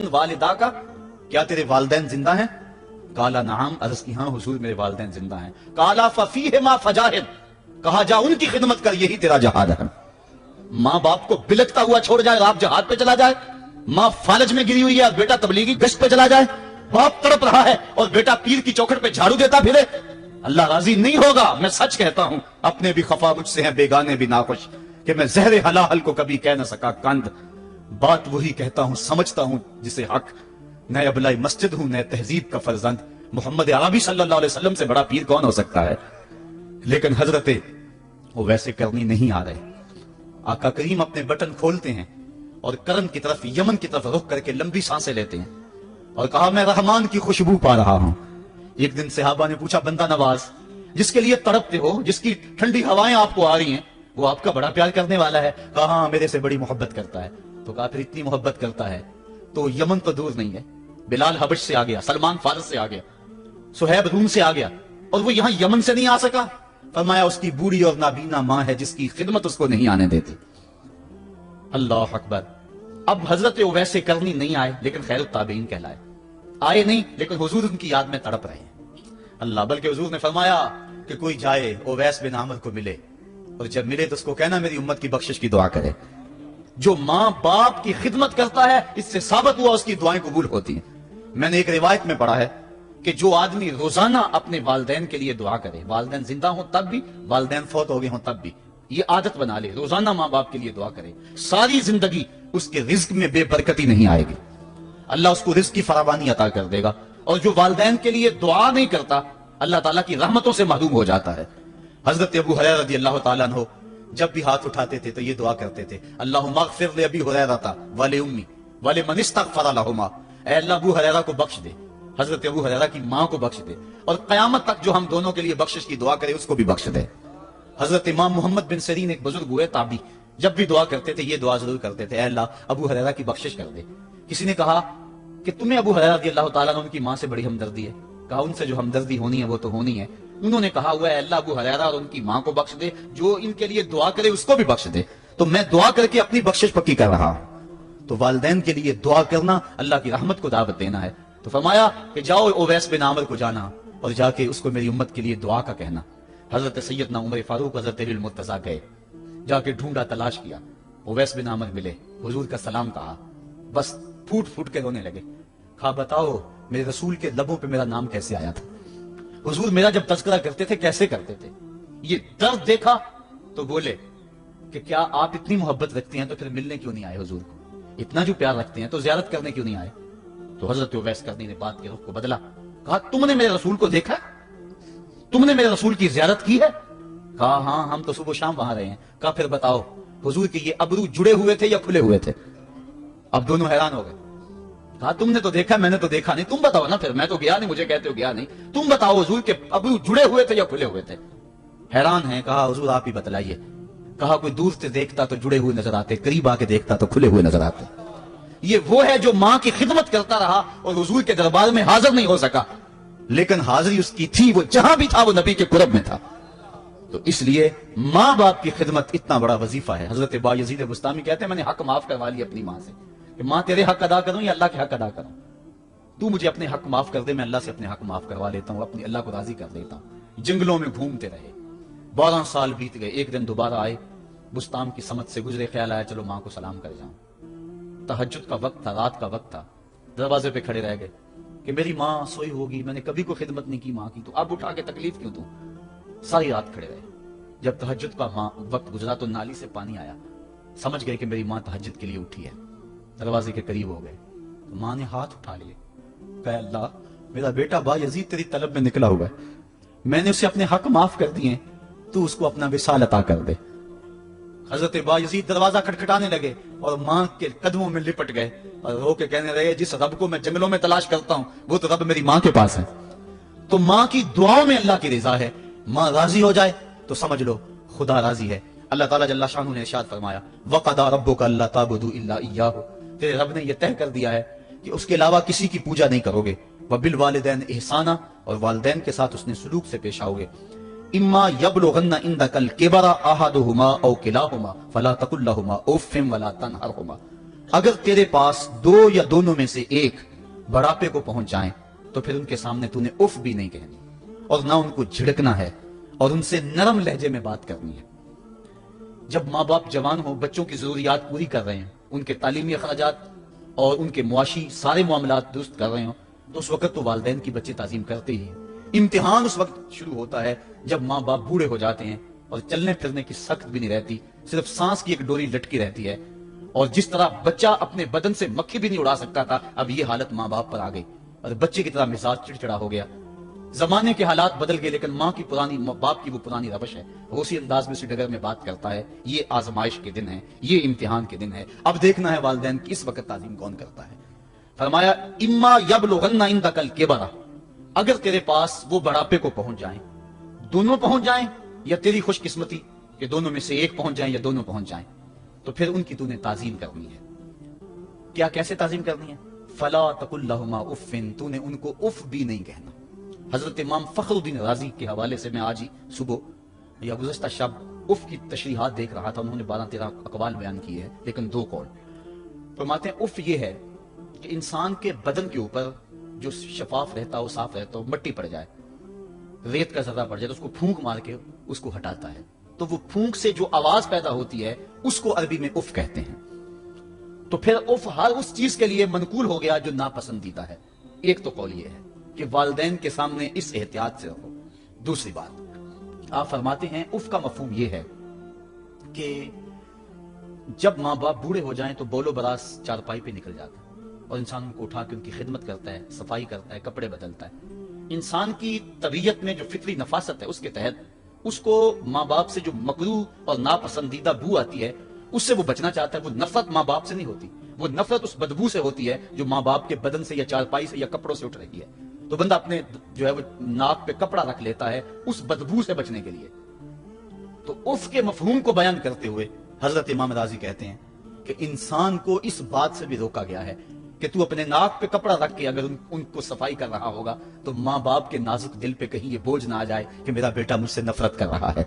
والدہ کا، کیا تیرے والدین زندہ ہیں؟ کالا نعم، عرض کی ہاں حضور میرے والدین زندہ ہیں۔ کالا ففیہما فجاہد، کہا جا ان کی خدمت کر، یہی تیرا جہاد ہے۔ ماں باپ کو بلکتا ہوا چھوڑ جائے، آپ جہاد پہ چلا جائے، ماں فالج میں گری ہوئی ہے، بیٹا تبلیغی گشت پہ چلا جائے، باپ تڑپ رہا ہے اور بیٹا پیر کی چوکھٹ پہ جھاڑو دیتا پھرے، اللہ راضی نہیں ہوگا۔ میں سچ کہتا ہوں، اپنے بھی خفا مجھ سے ہیں، بیگانے بھی ناخوش، کہ میں زہر حلال کو کبھی کہہ نہ سکا کند، بات وہی کہتا ہوں سمجھتا ہوں جسے حق، نئے ابلائی مسجد ہوں، نئے تہذیب کا فرزند، محمد عربی صلی اللہ علیہ وسلم سے بڑا پیر کون ہو سکتا ہے؟ لیکن حضرت وہ ویسے کرنی نہیں آ رہے۔ آقا کریم اپنے بٹن کھولتے ہیں اور کرن کی طرف، یمن کی طرف رخ کر کے لمبی سانسیں لیتے ہیں اور کہا میں رحمان کی خوشبو پا رہا ہوں۔ ایک دن صحابہ نے پوچھا بندہ نواز، جس کے لیے تڑپتے ہو، جس کی ٹھنڈی ہوائیں آپ کو آ رہی ہیں، وہ آپ کا بڑا پیار کرنے والا ہے؟ کہا ہاں میرے سے بڑی محبت کرتا ہے۔ تو کہا پھر اتنی محبت کرتا ہے تو یمن تو دور نہیں ہے، بلال حبش سے آ گیا، سلمان فارس سے آ گیا، سہیب روم سے آ گیا، اور وہ یہاں یمن سے نہیں آ سکا؟ فرمایا اس کی بوڑھی اور نابینا ماں ہے جس کی خدمت اس کو نہیں آنے دیتی۔ اللہ اکبر۔ اب حضرت ویسے کرنی نہیں آئے لیکن خیر التابعین کہلائے، آئے نہیں لیکن حضور ان کی یاد میں تڑپ رہے ہیں۔ اللہ، بلکہ حضور نے فرمایا کہ کوئی جائے اویس بن عامر کو ملے، اور جب ملے تو اس کو کہنا میری امت کی بخشش کی دعا کرے۔ جو ماں باپ کی خدمت کرتا ہے، اس سے ثابت ہوا اس کی دعائیں قبول ہوتی ہیں۔ میں نے ایک روایت میں پڑھا ہے کہ جو آدمی روزانہ اپنے والدین کے لیے دعا کرے، والدین زندہ ہوں تب بھی، والدین فوت ہو گئے ہوں تب بھی، یہ عادت بنا لے، روزانہ ماں باپ کے لیے دعا کرے، ساری زندگی اس کے رزق میں بے برکتی نہیں آئے گی، اللہ اس کو رزق کی فراوانی عطا کر دے گا۔ اور جو والدین کے لیے دعا نہیں کرتا، اللہ تعالیٰ کی رحمتوں سے محروم ہو جاتا ہے۔ حضرت ابو ہریرہ رضی اللہ تعالیٰ عنہ جب بھی ہاتھ اٹھاتے تھے تو یہ دعا کرتے تھے، اللہم اغفر لأبی ہریرہ ولأمی ولمن استغفر لہما، اے اللہ ابو ہریرہ کو بخش دے، حضرت ابو ہریرہ کی ماں کو بخش دے، اور قیامت تک جو ہم دونوں کے لیے بخشش کی دعا کرے اس کو بھی بخش دے۔ حضرت امام محمد بن سیرین ایک بزرگ ہوئے تابعی، جب بھی دعا کرتے تھے یہ دعا ضرور کرتے تھے، اے اللہ ابو ہریرہ کی بخشش کر دے۔ کسی نے کہا کہ تمہیں ابو ہریرہ رضی اللہ تعالیٰ عنہ ان کی ماں سے بڑی ہمدردی ہے؟ کہا ان سے جو ہمدردی ہونی ہے وہ تو ہونی ہے۔ انہوں نے کہا ہوا ہے اللہ ابو ہریرہ اور ان کی ماں کو بخش دے، جو ان کے لیے دعا کرے اس کو بھی بخش دے۔ تو میں دعا کر کے اپنی بخشش پکی کر رہا ہوں۔ تو والدین کے لیے دعا کرنا اللہ کی رحمت کو دعوت دینا ہے۔ تو فرمایا کہ جاؤ اویس بن عامر کو جانا اور جا کے اس کو میری امت کے لیے دعا کا کہنا۔ حضرت سیدنا عمر فاروق حضرت علی المرتضیٰ گئے، جا کے ڈھونڈا، تلاش کیا، اویس بن عامر ملے، حضور کا سلام کہا، بس پھوٹ پھوٹ کے رونے لگے۔ کہا بتاؤ میرے رسول کے لبوں پہ میرا نام کیسے آیا تھا؟ حضور میرا جب تذکرہ کرتے تھے کیسے کرتے تھے؟ یہ درد دیکھا تو بولے کہ کیا آپ اتنی محبت رکھتے ہیں تو پھر ملنے کیوں نہیں آئے حضور کو؟ اتنا جو پیار رکھتے ہیں تو زیارت کرنے کیوں نہیں آئے؟ تو حضرت اویس کرنی نے بات کے رخ کو بدلا، کہا تم نے میرے رسول کو دیکھا؟ تم نے میرے رسول کی زیارت کی ہے؟ کہا ہاں ہم تو صبح شام وہاں رہے ہیں۔ کہا پھر بتاؤ حضور کے یہ ابرو جڑے ہوئے تھے یا کھلے ہوئے تھے؟ اب دونوں حیران ہو گئے۔ کہا تم نے تو دیکھا، میں نے تو دیکھا نہیں، تم بتاؤ نا، پھر میں تو گیا نہیں، مجھے کہتے ہو گیا نہیں، تم بتاؤ حضور کے ابرو جڑے ہوئے تھے یا کھلے ہوئے تھے؟ حیران ہیں۔ کہا حضور آپ ہی بتلائیے۔ کہا کوئی دور سے دیکھتا تو جڑے ہوئے نظر آتے، قریب آ کے دیکھتا تو کھلے ہوئے نظر آتے۔ یہ وہ ہے جو ماں کی خدمت کرتا رہا اور حضور کے دربار میں حاضر نہیں ہو سکا، لیکن حاضری اس کی تھی، وہ جہاں بھی تھا وہ نبی کے قرب میں تھا۔ تو اس لیے ماں باپ کی خدمت اتنا بڑا وظیفہ ہے۔ حضرت بایزید بستامی کہتے ہیں میں نے حق معاف کروا لی اپنی ماں سے، کہ ماں تیرے حق ادا کروں یا اللہ کے حق ادا کروں؟ تو مجھے اپنے حق معاف کر دے، میں اللہ سے اپنے حق معاف کروا لیتا ہوں، اپنی اللہ کو راضی کر دیتا ہوں۔ جنگلوں میں گھومتے رہے، 12 سال بیت گئے، ایک دن دوبارہ آئے، بستان کی سمت سے گزرے، خیال آیا چلو ماں کو سلام کر جاؤں۔ تہجد کا وقت تھا، رات کا وقت تھا، دروازے پہ کھڑے رہ گئے کہ میری ماں سوئی ہوگی، میں نے کبھی کوئی خدمت نہیں کی ماں کی، تو اب اٹھا کے تکلیف کیوں دوں؟ ساری رات کھڑے رہے۔ جب تہجد کا وقت گزرا تو نالی سے پانی آیا، سمجھ گئے کہ میری ماں تہجد کے لیے اٹھی ہے، دروازے کے قریب ہو گئے تو ماں نے ہاتھ اٹھا لیے، کہا اللہ میرا بیٹا بایزید تیری طلب میں نکلا ہوا ہے، میں نے اسے اپنے حق معاف کر دیے، تو اس کو اپنا وصال عطا کر دے۔ حضرت بایزید دروازہ کھٹکھٹانے لگے اور ماں کے قدموں میں لپٹ گئے اور رو کے کہنے لگے جس رب کو میں جنگلوں میں تلاش کرتا ہوں وہ تو رب میری ماں کے پاس ہے۔ تو ماں کی دعاؤں میں اللہ کی رضا ہے، ماں راضی ہو جائے تو سمجھ لو خدا راضی ہے۔ اللہ تعالیٰ جل شانہ نے ارشاد فرمایا وَقَضَىٰ رَبُّكَ أَلَّا تَعْبُدُوا إِلَّا إِيَّاهُ، تیرے رب نے یہ طے کر دیا ہے کہ اس کے علاوہ کسی کی پوجا نہیں کرو گے، وَبِالْوَالِدَيْنِ إِحْسَانًا، اور والدین کے ساتھ اس نے سلوک سے پیش آؤ گے، اما یبلغن عندک الکبر احدہما او کلاہما فلا تقل لہما اف ولا تنہرہما، اگر تیرے پاس دو یا دونوں میں سے ایک بڑھاپے کو پہنچ جائیں تو پھر ان کے سامنے تو نے اف بھی نہیں کہنی اور نہ ان کو جھڑکنا ہے اور ان سے نرم لہجے میں بات کرنی ہے۔ جب ماں باپ جوان ہوں، بچوں کی ضروریات پوری کر رہے ہیں، ان کے تعلیمی اخراجات اور ان کے معاشی سارے معاملات درست کر رہے ہوں، تو اس وقت تو والدین کی بچے تعظیم کرتے ہی ہیں۔ امتحان اس وقت شروع ہوتا ہے جب ماں باپ بوڑھے ہو جاتے ہیں اور چلنے پھرنے کی سخت بھی نہیں رہتی، صرف سانس کی ایک ڈوری لٹکی رہتی ہے، اور جس طرح بچہ اپنے بدن سے مکھی بھی نہیں اڑا سکتا تھا، اب یہ حالت ماں باپ پر آ گئی اور بچے کی طرح مزاج چڑچڑا ہو گیا۔ زمانے کے حالات بدل گئے لیکن باپ کی وہ پرانی روش ہے، وہ اسی انداز میں اسی ڈگر میں بات کرتا ہے۔ یہ آزمائش کے دن ہے، یہ امتحان کے دن ہے، اب دیکھنا ہے والدین کی اس وقت تعظیم کون کرتا ہے۔ فرمایا اما یبلغن عندک الکبر، اگر تیرے پاس وہ بڑھاپے کو پہنچ جائیں، دونوں پہنچ جائیں یا تیری خوش قسمتی کہ دونوں میں سے ایک پہنچ جائیں یا دونوں پہنچ جائیں، تو پھر ان کی تو نے تعظیم کرنی ہے۔ کیا کیسے تعظیم کرنی ہے؟ فلا تقل لہما اف، تو نے ان کو اف بھی نہیں کہنا۔ حضرت امام فخر الدین رازی کے حوالے سے میں آج ہی صبح یا گزشتہ شب اف کی تشریحات دیکھ رہا تھا، انہوں نے 12-13 اقوال بیان کیے ہیں لیکن 2 قول فرماتے ہیں۔ اف یہ ہے کہ انسان کے بدن کے اوپر جو شفاف رہتا ہو، صاف رہتا ہو، مٹی پڑ جائے، ریت کا ذرہ پڑ جائے تو اس کو پھونک مار کے اس کو ہٹاتا ہے، تو وہ پھونک سے جو آواز پیدا ہوتی ہے اس کو عربی میں اف کہتے ہیں۔ تو پھر اف ہر اس چیز کے لیے منقول ہو گیا جو ناپسندیدہ ہے۔ ایک تو قول یہ ہے کہ والدین کے سامنے اس احتیاط سے رہو۔ دوسری بات آپ فرماتے ہیں اف کا مفہوم یہ ہے کہ جب ماں باپ بوڑھے ہو جائیں تو بولو براس چارپائی پہ نکل جاتا ہے اور انسان ان کو اٹھا کے ان کی خدمت کرتا ہے، صفائی کرتا ہے، کپڑے بدلتا ہے۔ انسان کی طبیعت میں جو فطری نفاست ہے اس کے تحت اس کو ماں باپ سے جو مکروہ اور ناپسندیدہ بو آتی ہے اس سے وہ بچنا چاہتا ہے۔ وہ نفرت ماں باپ سے نہیں ہوتی، وہ نفرت اس بدبو سے ہوتی ہے جو ماں باپ کے بدن سے یا چارپائی سے یا کپڑوں سے اٹھ رہی ہے۔ تو بندہ اپنے جو ہے وہ ناک پہ کپڑا رکھ لیتا ہے اس بدبو سے بچنے کے لیے۔ تو اف کے مفہوم کو بیان کرتے ہوئے حضرت امام رازی کہتے ہیں کہ انسان کو اس بات سے بھی روکا گیا ہے کہ تو اپنے ناک پہ کپڑا رکھ کے اگر ان کو صفائی کر رہا ہوگا تو ماں باپ کے نازک دل پہ کہیں یہ بوجھ نہ آ جائے کہ میرا بیٹا مجھ سے نفرت کر رہا ہے۔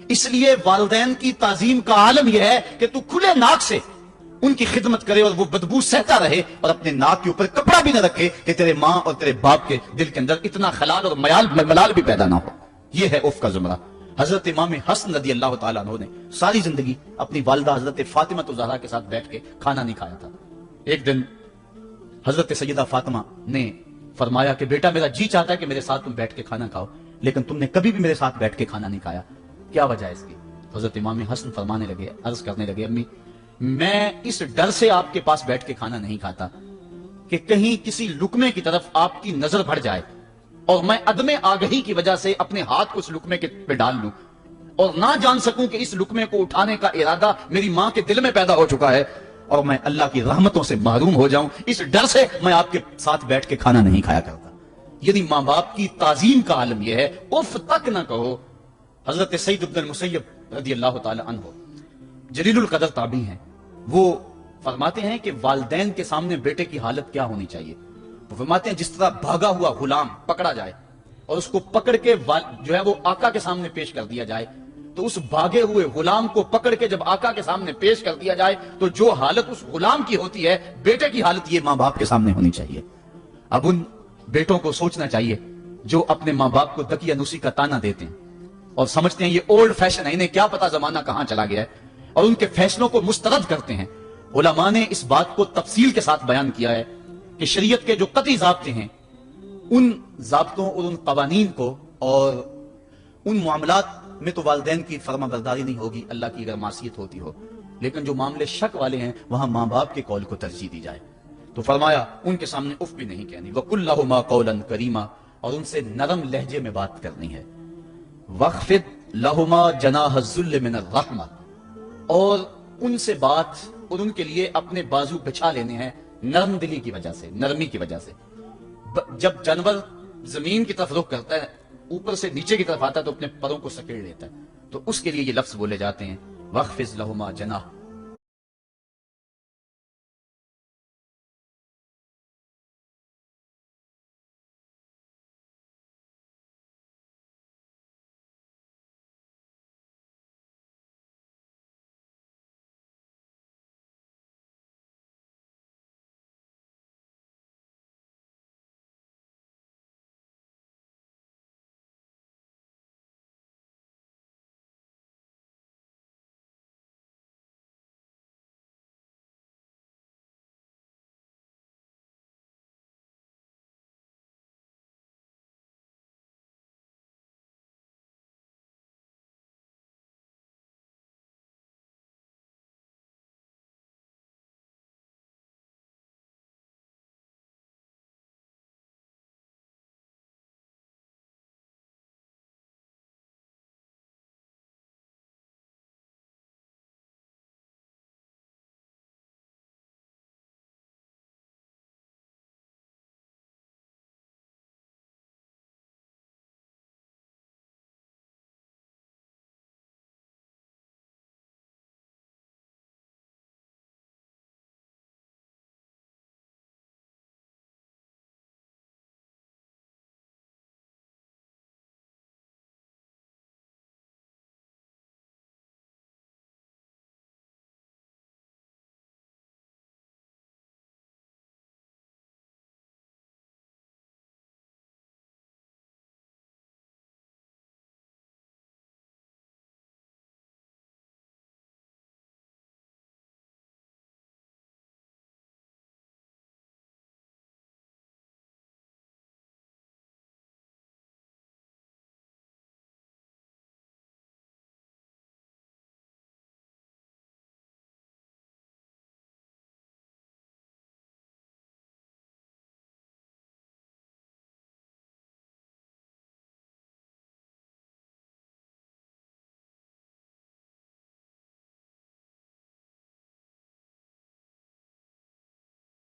اس لیے والدین کی تعظیم کا عالم یہ ہے کہ تو کھلے ناک سے ان کی خدمت کرے اور وہ بدبو سہتا رہے اور اپنے ناک کے اوپر کپڑا بھی نہ رکھے کہ تیرے ماں اور تیرے باپ کے دل کے اندر اتنا خلال اور ملال بھی پیدا نہ ہو۔ یہ ہے اف کا زمرہ۔ حضرت امام حسن رضی اللہ تعالیٰ عنہ نے ساری زندگی اپنی والدہ حضرت فاطمہ الزہرا کے ساتھ بیٹھ کے کھانا نہیں کھایا تھا۔ ایک دن حضرت سیدہ فاطمہ نے فرمایا کہ بیٹا میرا جی چاہتا ہے کہ میرے ساتھ تم بیٹھ کے کھانا کھاؤ، لیکن تم نے کبھی بھی میرے ساتھ بیٹھ کے کھانا نہیں کھایا، کیا وجہ ہے اس کی؟ حضرت امام حسن فرمانے لگے، عرض کرنے لگے امی میں اس ڈر سے آپ کے پاس بیٹھ کے کھانا نہیں کھاتا کہ کہیں کسی لقمے کی طرف آپ کی نظر بڑھ جائے اور میں عدم آگہی کی وجہ سے اپنے ہاتھ کو اس لقمے کے پہ ڈال لوں اور نہ جان سکوں کہ اس لقمے کو اٹھانے کا ارادہ میری ماں کے دل میں پیدا ہو چکا ہے اور میں اللہ کی رحمتوں سے محروم ہو جاؤں، اس ڈر سے میں آپ کے ساتھ بیٹھ کے کھانا نہیں کھایا کرتا۔ یعنی ماں باپ کی تعظیم کا عالم یہ ہے، اف تک نہ کہو۔ حضرت سعید بن المسیب رضی اللہ تعالی عنہ جلیل القدر تابعی ہیں، وہ فرماتے ہیں کہ والدین کے سامنے بیٹے کی حالت کیا ہونی چاہیے۔ وہ فرماتے ہیں جس طرح بھاگا ہوا غلام پکڑا جائے اور اس کو پکڑ کے جو ہے وہ آقا کے سامنے پیش کر دیا جائے، تو اس بھاگے ہوئے غلام کو پکڑ کے جب آقا کے سامنے پیش کر دیا جائے تو جو حالت اس غلام کی ہوتی ہے، بیٹے کی حالت یہ ماں باپ کے سامنے ہونی چاہیے۔ اب ان بیٹوں کو سوچنا چاہیے جو اپنے ماں باپ کو دقیانوسی کا تانا دیتے ہیں اور سمجھتے ہیں یہ اولڈ فیشن ہے، انہیں کیا پتا زمانہ کہاں چلا گیا ہے، اور ان کے فیصلوں کو مسترد کرتے ہیں۔ علماء نے اس بات کو تفصیل کے ساتھ بیان کیا ہے کہ شریعت کے جو قطعی ضابطے ہیں ان ضابطوں اور ان قوانین کو اور ان معاملات میں تو والدین کی فرما برداری نہیں ہوگی اللہ کی اگر معصیت ہوتی ہو، لیکن جو معاملے شک والے ہیں وہاں ماں باپ کے قول کو ترجیح دی جائے۔ تو فرمایا ان کے سامنے اف بھی نہیں کہنی، وَقُلْ لَهُمَا قَوْلًا كَرِيمًا، اور ان سے نرم لہجے میں بات کرنی ہے۔ وَاخْفِضْ لَهُمَا جَنَاحَ الذُّلِّ مِنَ الرَّحْمَةِ، اور ان سے بات اور ان کے لیے اپنے بازو بچھا لینے ہیں نرم دلی کی وجہ سے، نرمی کی وجہ سے۔ جب جانور زمین کی طرف رخ کرتا ہے، اوپر سے نیچے کی طرف آتا ہے تو اپنے پروں کو سکیڑ لیتا ہے، تو اس کے لیے یہ لفظ بولے جاتے ہیں وَاخْفِضْ لَهُمَا جَنَاحَ